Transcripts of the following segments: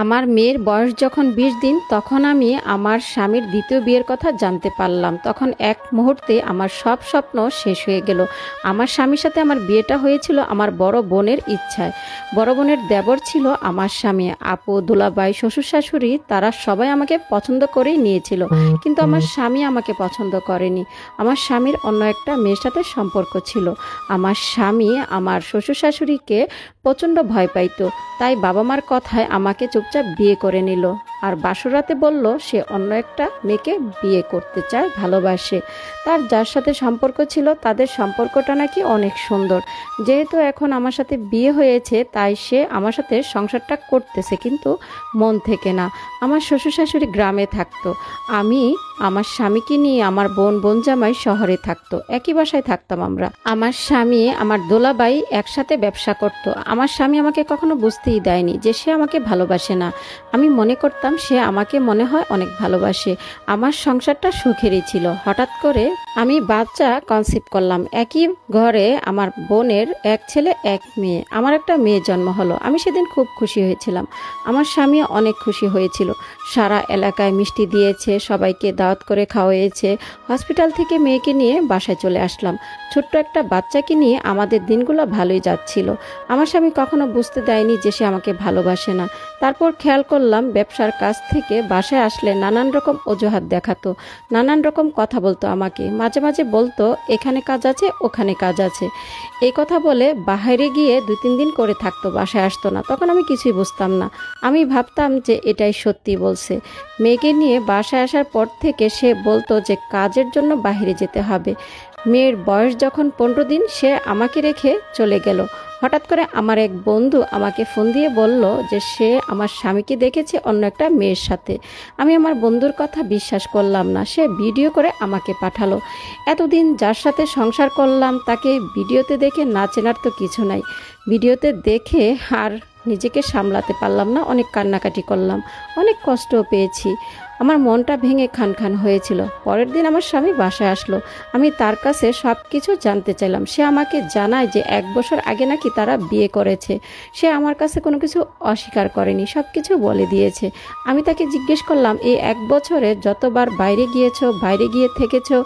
আমার মেয়ের বয়স যখন ২০ দিন তখন আমি আমার স্বামীর দ্বিতীয় বিয়ের কথা জানতে পারলাম। তখন এক মুহূর্তে আমার সব স্বপ্ন শেষ হয়ে গেল। আমার স্বামীর সাথে আমার বিয়েটা হয়েছিল আমার বড় বোনের ইচ্ছায়। বড় বোনের দেবর ছিল আমার স্বামী। আপু, দুলাভাই, শ্বশুর শাশুড়ি তারা সবাই আমাকে পছন্দ করেই নিয়েছিল, কিন্তু আমার স্বামী আমাকে পছন্দ করেনি। আমার স্বামীর অন্য একটা মেয়ের সাথে সম্পর্ক ছিল। আমার স্বামী আমার শ্বশুর শাশুড়িকে প্রচণ্ড ভয় পাইতো, তাই বাবা মার কথায় আমাকে চুপচাপ বিয়ে করে নিল। আর বাসরাতে বলল সে অন্য একটা মেয়েকে বিয়ে করতে চায়, ভালোবাসে। তার যার সাথে সম্পর্ক ছিল তাদের সম্পর্কটা নাকি অনেক সুন্দর। যেহেতু এখন আমার সাথে বিয়ে হয়েছে তাই সে আমার সাথে সংসারটা করতেছে, কিন্তু মন থেকে না। আমার শ্বশুর শাশুড়ি গ্রামে থাকতো, আমি আমার স্বামীকে নিয়ে আমার বোন জামাই শহরে থাকতো, একই বাসায় থাকতাম আমরা। আমার স্বামী আমার দোলাবাই একসাথে ব্যবসা করতো। আমার স্বামী আমাকে কখনো বুঝতেই দেয়নি যে সে আমাকে ভালোবাসে না। আমি মনে করতাম সে আমাকে মনে হয় অনেক ভালোবাসে। আমার সংসারটা সুখেরই ছিল। হঠাৎ করে আমি বাচ্চা কনসিভ করলাম। একই ঘরে আমার বোনের এক ছেলে এক মেয়ে। আমার একটা মেয়ে জন্ম হলো। আমি সেদিন খুব খুশি হয়েছিলাম। আমার স্বামী অনেক খুশি হয়েছিল। সারা এলাকায় মিষ্টি দিয়েছে, সবাইকে দাওয়াত করে খাওয়াইছে। হসপিটাল থেকে মেয়েকে নিয়ে বাসায় চলে আসলাম। ছোট্ট একটা বাচ্চাকে নিয়ে আমাদের দিনগুলো ভালোই যাচ্ছিল। আমার স্বামী কখনো বুঝতে দেয়নি যে সে আমাকে ভালোবাসে না। তারপর খেয়াল করলাম ব্যবসার কাজ থেকে বাসায় আসলে নানান রকম অজুহাত দেখাতো, নানান রকম কথা বলতো আমাকে। মাঝে মাঝে বলতো এখানে কাজ আছে, ওখানে কাজ আছে। এই কথা বলে বাইরে গিয়ে ২-৩ দিন করে থাকতো, বাসায় আসতো না। তখন আমি কিছুই বুঝতাম না। আমি ভাবতাম যে এটাই সত্যি বলছে। মেয়েকে নিয়ে বাসায় আসার পর থেকে সে বলতো যে কাজের জন্য বাইরে যেতে হবে। মেয়ের বয়স যখন ১৫ দিন সে আমাকে রেখে চলে গেল। হঠাৎ করে আমার এক বন্ধু আমাকে ফোন দিয়ে বলল যে সে আমার স্বামীকে দেখেছে অন্য একটা মেয়ের সাথে। আমি আমার বন্ধুর কথা বিশ্বাস করলাম না। সে ভিডিও করে আমাকে পাঠালো। এতদিন যার সাথে সংসার করলাম তাকে ভিডিওতে দেখে না চেনার তো কিছু নাই। ভিডিওতে দেখে আর নিজেকে সামলাতে পারলাম না, অনেক কান্নাকাটি করলাম, অনেক কষ্টও পেয়েছি। আমার মনটা ভেঙে খান খান হয়েছিল। পরের দিন আমার স্বামী বাসায় আসলো। আমি তার কাছে সব কিছু জানতে চাইলাম। সে আমাকে জানায় যে ১ বছর আগে নাকি তারা বিয়ে করেছে। সে আমার কাছে কোনো কিছু অস্বীকার করেনি, সব কিছু বলে দিয়েছে। আমি তাকে জিজ্ঞেস করলাম এই ১ বছরে যতবার বাইরে গিয়েছো, বাইরে গিয়ে থেকেছো,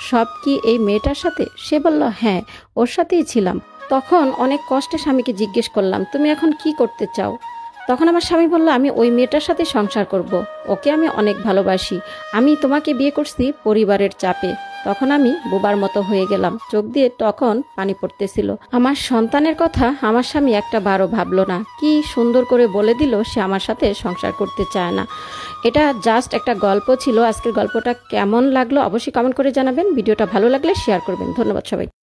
সব কি এই মেয়েটার সাথে? সে বলল হ্যাঁ, ওর সাথেই ছিলাম। তখন অনেক কষ্টে স্বামীকে জিজ্ঞেস করলাম তুমি এখন কি করতে চাও? তখন আমার স্বামী বলল আমি ওই মেয়েটার সাথে সংসার করব, ওকে আমি অনেক ভালোবাসি। আমি তোমাকে বিয়ে করছি পরিবারের চাপে। তখন আমি বোবার মতো হয়ে গেলাম, চোখ দিয়ে তখন পানি পড়তেছিল। আমার সন্তানের কথা আমার স্বামী একটা বারও ভাবলো না। কি সুন্দর করে বলে দিল সে আমার সাথে সংসার করতে চায় না। এটা জাস্ট একটা গল্প ছিল। আজকের গল্পটা কেমন লাগলো অবশ্যই কমেন্ট করে জানাবেন। ভিডিওটা ভালো লাগলে শেয়ার করবেন। ধন্যবাদ সবাই।